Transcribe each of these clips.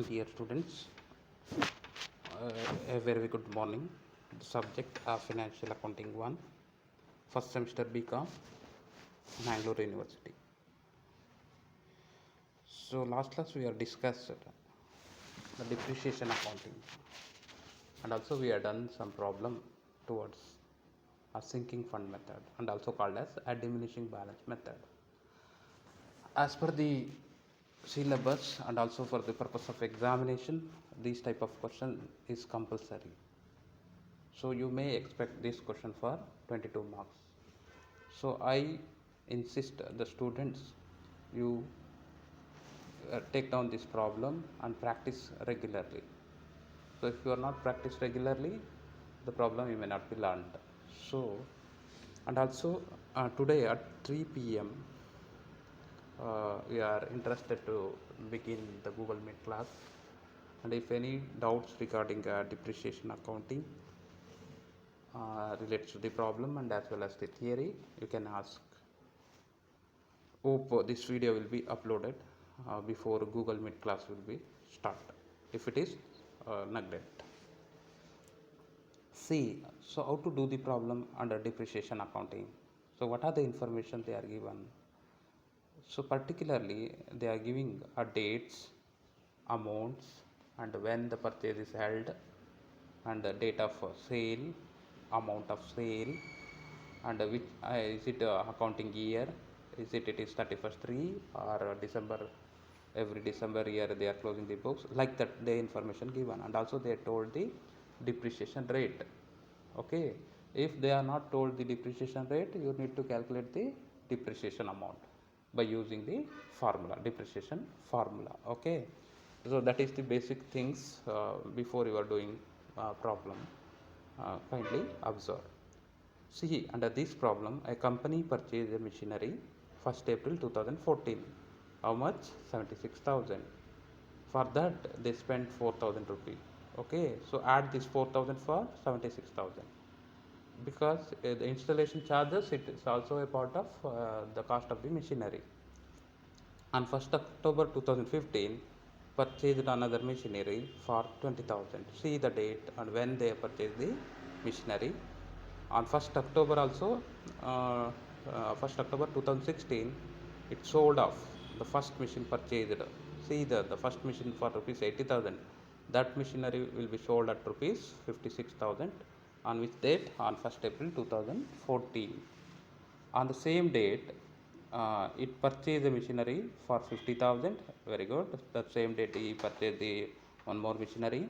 Dear students, a very good morning. The subject Financial Accounting 1, first semester BCom, Mangalore University. So last class we have discussed the depreciation accounting, and also we have done some problem towards a sinking fund method, and also called as a diminishing balance method. As per the syllabus and also for the purpose of examination, this type of question is compulsory. So you may expect this question for 22 marks. So I insist the students you take down this problem and practice regularly. So if you are not practice regularly, the problem you may not be learned. So and also today at 3 p.m. We are interested to begin the Google Meet class, and if any doubts regarding depreciation accounting relates to the problem and as well as the theory, you can ask. Hope this video will be uploaded before Google Meet class will be start. If it is neglect. See, so how to do the problem under depreciation accounting? So what are the information they are given? So particularly they are giving dates, amounts, and when the purchase is held, and the date of sale, amount of sale, and which is it accounting year, it is 31st 3 or December, every December year they are closing the books, like that the information given, and also they told the depreciation rate. Okay, if they are not told the depreciation rate, you need to calculate the depreciation amount by using the formula, depreciation formula. Okay, so that is the basic things before you are doing problem. Kindly observe. See, under this problem, a company purchased a machinery 1st April 2014. How much? 76,000. For that, they spent 4,000 rupees. Okay, so add this 4,000 for 76,000. Because the installation charges, it is also a part of the cost of the machinery. On 1st October 2015, purchased another machinery for 20,000. See the date and when they purchased the machinery. On 1st October also, 1st October 2016, it sold off the first machine purchased. See the first machine for rupees 80,000. That machinery will be sold at rupees 56,000. On which date? On 1st April 2014. On the same date, it purchased the machinery for 50,000. Very good. That same date he purchased the one more machinery.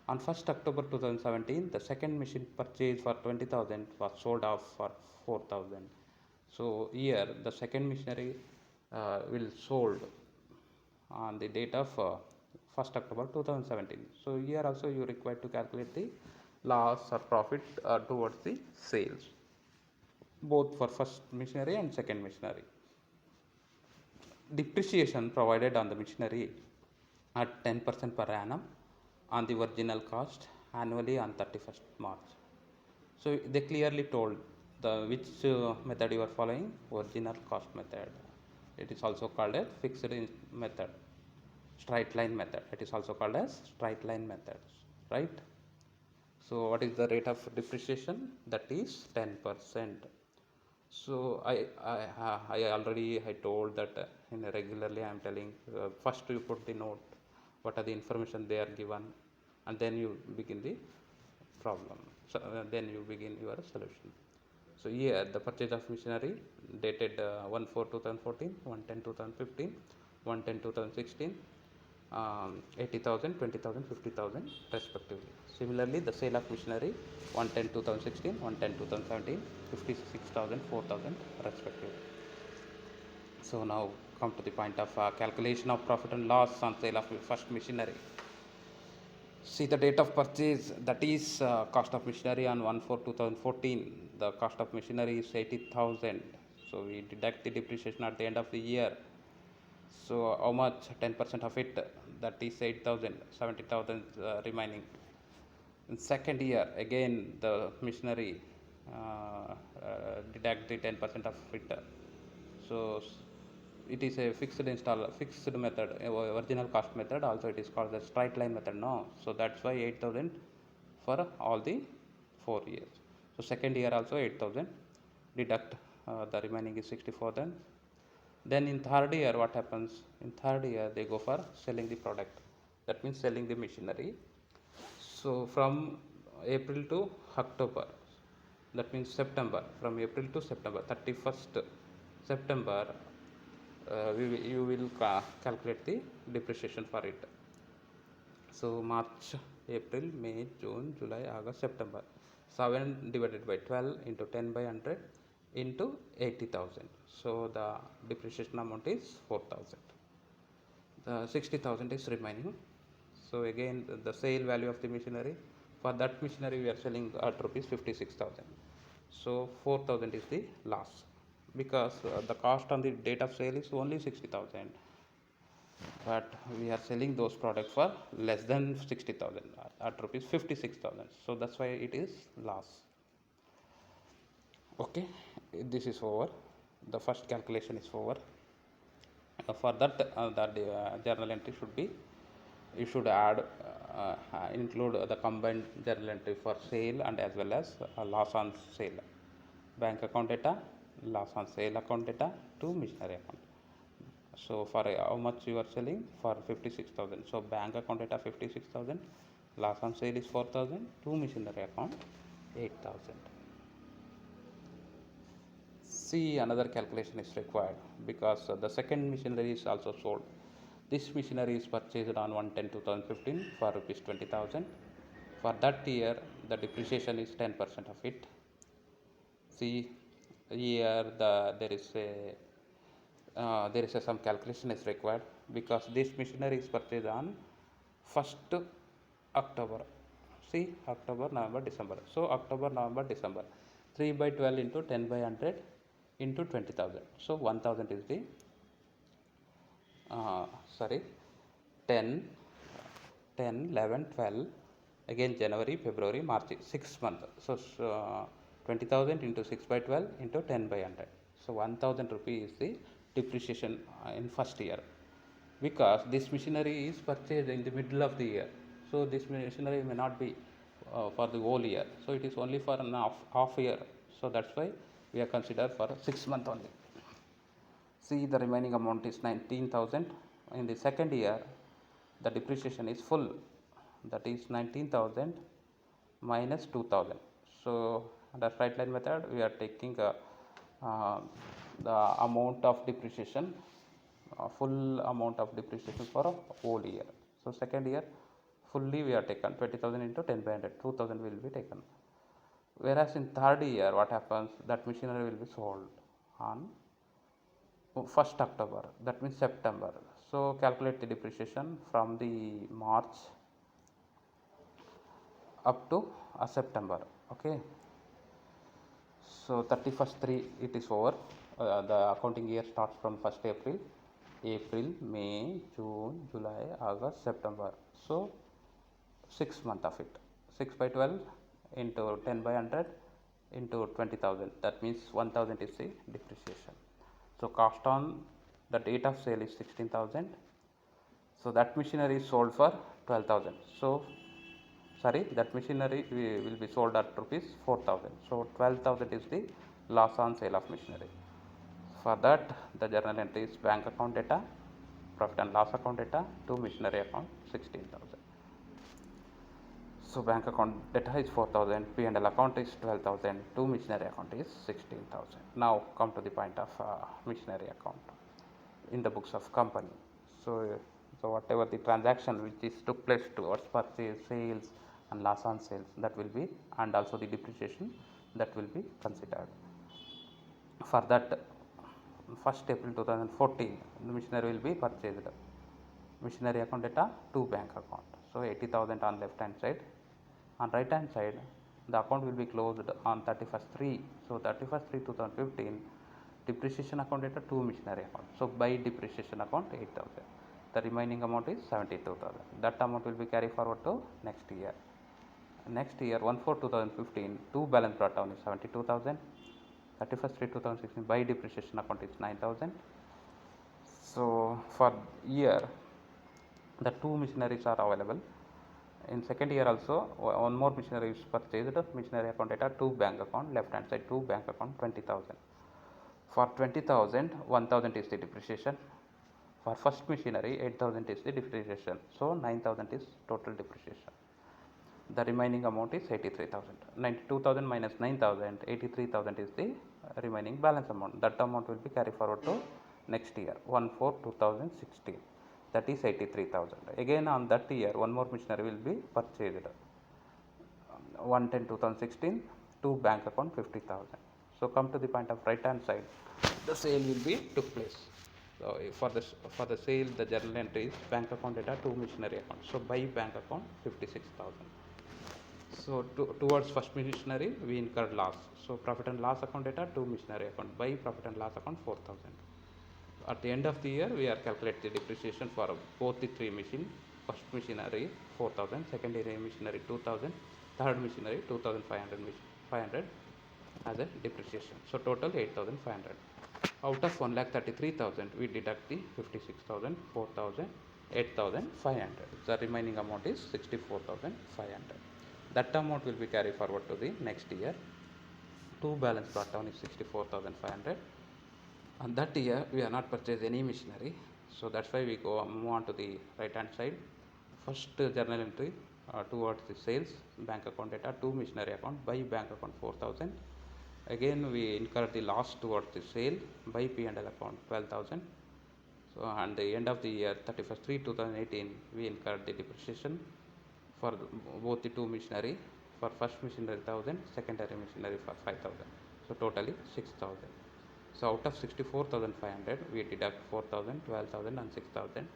On 1st October 2017, the second machine purchased for 20,000 was sold off for 4,000. So here the second machinery will sold on the date of 1st October 2017. So here also you require to calculate the loss or profit towards the sales, both for first machinery and second machinery. Depreciation provided on the machinery at 10% per annum on the original cost annually on 31st March. So they clearly told the which method you are following, original cost method. It is also called as fixed method, straight line method. It is also called as straight line methods, right? So what is the rate of depreciation? That is 10%. So I already I told that in regularly I am telling first you put the note, what are the information they are given, and then you begin the problem. So then you begin your solution. So here the purchase of machinery dated 1/4/2014, 1/10/2015, 1/10/2016, 80,000, 20,000, 50,000 respectively. Similarly, the sale of machinery 1/10/2016, 1/10/2017, 56,000, 4,000 respectively. So now come to the point of calculation of profit and loss on sale of first machinery. See the date of purchase, that is cost of machinery on 1/4/2014. The cost of machinery is 80,000. So we deduct the depreciation at the end of the year. So how much? 10% of it, that is 8,000, 70,000 remaining. In second year, again the machinery deduct the 10% of it. So it is a fixed method, original cost method. Also, it is called the straight line method. No, so that's why 8,000 for all the 4 years. So second year also 8,000. Deduct the remaining is 64,000. Then in third year, what happens? In third year, they go for selling the product. That means selling the machinery. So from April to October, that means September, from April to September, 31st September, you will calculate the depreciation for it. So March, April, May, June, July, August, September. 7 divided by 12 into 10 by 100 into 80,000. So the depreciation amount is 4,000. The 60,000 is remaining. So again, the sale value of the machinery, for that machinery we are selling at rupees 56,000. So 4,000 is the loss, because the cost on the date of sale is only 60,000, but we are selling those products for less than 60,000 at rupees 56,000. So that's why it is loss. Okay, this is over. The first calculation is over. For that, journal entry should be, you should include the combined journal entry for sale and as well as loss on sale, bank account data, loss on sale account data to machinery account. So for how much you are selling, for 56,000, so bank account data 56,000, loss on sale is 4,000, to machinery account 8,000. See, another calculation is required, because the second machinery is also sold. This machinery is purchased on 1/10/2015 for rupees 20,000. For that year, the depreciation is 10% of it. See, here there is some calculation is required, because this machinery is purchased on 1st October. See, October, November, December. So October, November, December. 3 by 12 into 10 by 100 into 20,000. So 1,000 is the 10, 11, 12, again January, February, March, 6 months. So 20,000 into 6 by 12 into 10 by 100. So 1,000 rupee is the depreciation in first year, because this machinery is purchased in the middle of the year. So this machinery may not be for the whole year. So it is only for an half year. So that's why we are considered for 6 months only. See, the remaining amount is 19,000. In the second year, the depreciation is full, that is 19,000 minus 2,000. So the straight line method, we are taking the amount of depreciation, full amount of depreciation for a whole year. So second year fully we are taken 20,000 into 10 by 100, 2,000 will be taken. Whereas in third year, what happens, that machinery will be sold on 1st October, that means September. So calculate the depreciation from the March up to September. Okay, so 31st 3 it is over. The accounting year starts from 1st April, May, June, July, August, September. So 6 months of it. 6 by 12 into 10 by 100 into 20,000, that means 1,000 is the depreciation. So cost on the date of sale is 16,000. So that machinery is sold for 12,000. So that machinery will be sold at rupees 4,000. So 12,000 is the loss on sale of machinery. For that, the journal entry is bank account data, profit and loss account data, to machinery account 16,000. So bank account data is 4,000, P&L account is 12,000, to machinery account is 16,000. Now come to the point of machinery account in the books of company. So whatever the transaction which is took place towards purchase, sales and loss on sales, that will be, and also the depreciation, that will be considered. For that, 1st April 2014, the machinery will be purchased. Machinery account data to bank account. So 80,000 on left hand side. On right hand side, the account will be closed on 31st 3. So 31st 3 2015, depreciation account data to machinery account. So by depreciation account 8,000. The remaining amount is 72,000. That amount will be carried forward to next year. Next year, 1/4/2015, to balance brought down is 72,000. 31st 3 2016, by depreciation account is 9,000. So for year the two machineries are available. In second year also one more machinery is purchased. Machinery account data, two bank account, left hand side two bank account 20,000. For 20,000 1,000 is the depreciation. For first machinery 8,000 is the depreciation. So 9,000 is total depreciation. The remaining amount is 83,000. 92,000 minus 9,000, 83,000 is the remaining balance amount. That amount will be carried forward to next year 1/4/2016. That is 83,000. Again on that year one more machinery will be purchased. 1/10/2016, two bank account 50,000. So come to the point of right hand side, the sale will be took place. So for the sale the journal entry is bank account data, two machinery account. So by bank account 56,000. So towards first machinery we incurred loss. So profit and loss account data, two machinery account. By profit and loss account 4,000. At the end of the year we are calculate the depreciation for both the three machine. First machinery 4,000, secondary machinery 2,000, third machinery 2,500 as a depreciation. So total 8,500. Out of 1,33,000 we deduct the 56,000, 4,000, 8,500. The remaining amount is 64,500. That amount will be carried forward to the next year. Two balance brought down is 64,500. And that year we are not purchased any machinery. So that's why we move on to the right hand side. First journal entry towards the sales, bank account data, two machinery account, by bank account 4,000. Again we incur the loss towards the sale, by P&L account 12,000. So at the end of the year 31st/3/2018 we incurred the depreciation for both the two machinery. For first machinery 1,000, secondary machinery for 5,000. So totally 6,000. So out of 64,500 we deduct 4,000, 12,000 and 6,000.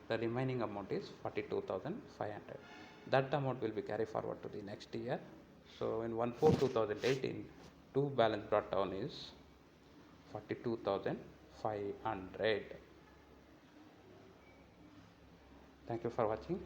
The remaining amount is 42,500. That amount will be carried forward to the next year. So in 1/4/2018 two balance brought down is 42,500. Thank you for watching.